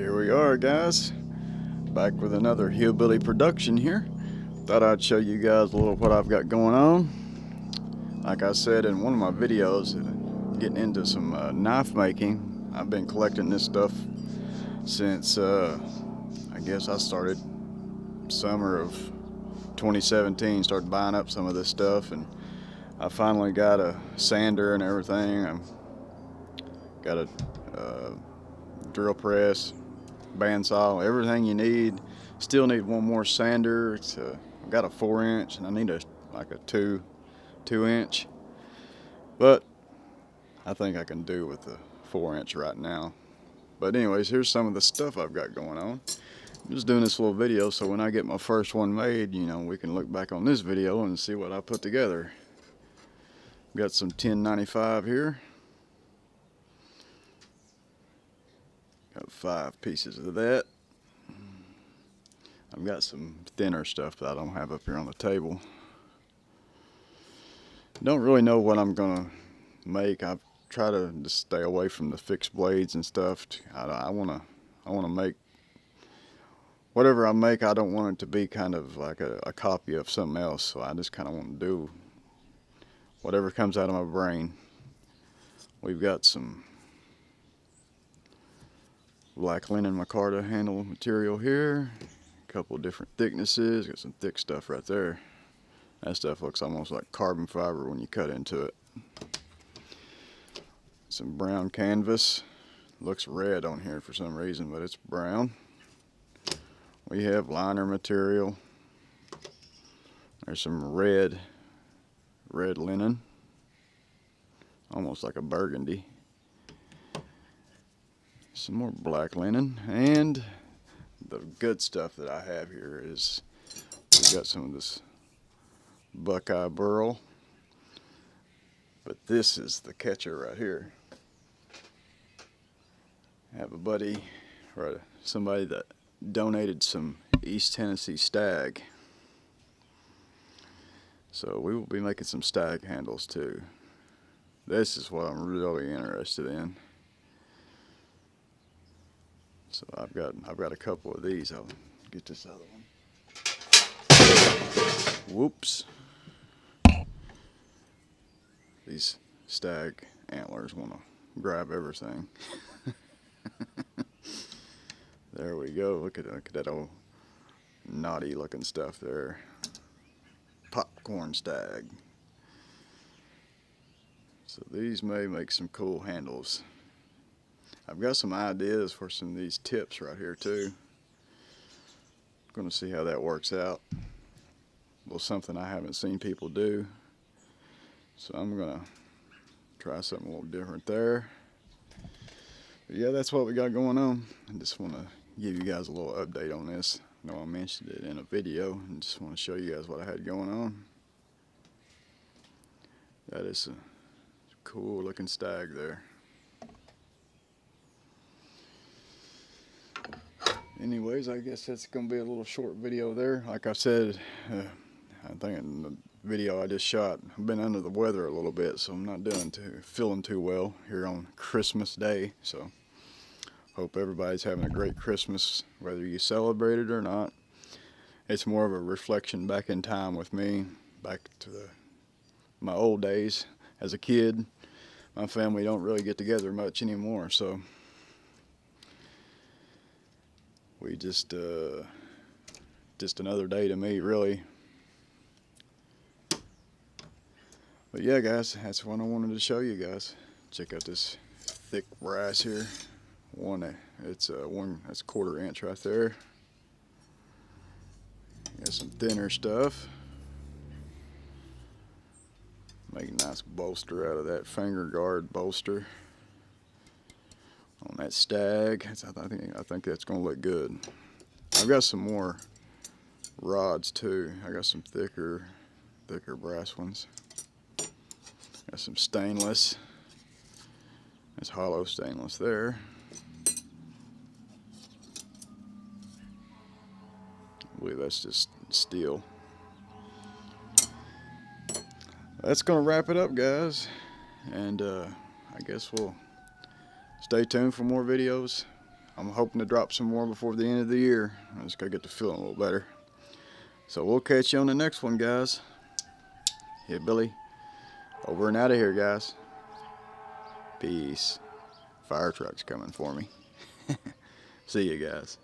Here we are, guys, back with another hillbilly production here. Thought I'd show you guys a little what I've got going on. Like I said in one of my videos, getting into some knife making. I've been collecting this stuff since I guess I started summer of 2017. Started buying up some of this stuff, and I finally got a sander and everything. I've got a drill press, bandsaw, everything you need. Still need one more sander. I've got a 4-inch and I need like a 2-inch, but I think I can do with the 4-inch right now. But anyways, here's some of the stuff I've got going on. I'm just doing this little video so when I get my first one made, you know, we can look back on this video and see what I put together. Got some 1095 here. Got 5 pieces of that. I've got some thinner stuff that I don't have up here on the table. Don't really know what I'm gonna make. I try to just stay away from the fixed blades and stuff. I wanna make whatever I make. I don't want it to be kind of like a copy of something else. So I just kind of want to do whatever comes out of my brain. We've got some black linen micarta handle material here, a couple of different thicknesses. Got some thick stuff right there. That stuff looks almost like carbon fiber when you cut into it. Some brown canvas. Looks red on here for some reason, but it's brown. We have liner material. There's some red linen, almost like a burgundy. Some more black linen, and the good stuff that I have here is we've got some of this buckeye burl, but this is the catcher right here. I have a buddy or somebody that donated some East Tennessee stag, so we will be making some stag handles too. This is what I'm really interested in. So I've got a couple of these. I'll get this other one. Whoops. These stag antlers want to grab everything. There we go. Look at that old naughty looking stuff there. Popcorn stag. So these may make some cool handles. I've got some ideas for some of these tips right here too. Going to see how that works out. Well, something I haven't seen people do. So I'm going to try something a little different there. But yeah, that's what we got going on. I just want to give you guys a little update on this. I know I mentioned it in a video and just want to show you guys what I had going on. That is a cool looking stag there. Anyways, I guess that's going to be a little short video there. Like I said, I think in the video I just shot, I've been under the weather a little bit, so I'm not feeling too well here on Christmas Day. So hope everybody's having a great Christmas, whether you celebrate it or not. It's more of a reflection back in time with me, back to my old days as a kid. My family don't really get together much anymore, so we just another day to me, really. But yeah, guys, that's what I wanted to show you guys. Check out this thick brass here. It's that's 1/4 inch right there. Got some thinner stuff. Make a nice bolster out of that finger guard bolster on that stag. I think that's gonna look good. I've got some more rods too. I got some thicker brass ones. Got some stainless. That's hollow stainless there. I believe that's just steel. That's gonna wrap it up, guys, and I guess we'll stay tuned for more videos. I'm hoping to drop some more before the end of the year. I just gotta get to feeling a little better. So we'll catch you on the next one, guys. Hillbilly, over and out of here, guys. Peace. Fire truck's coming for me. See you guys.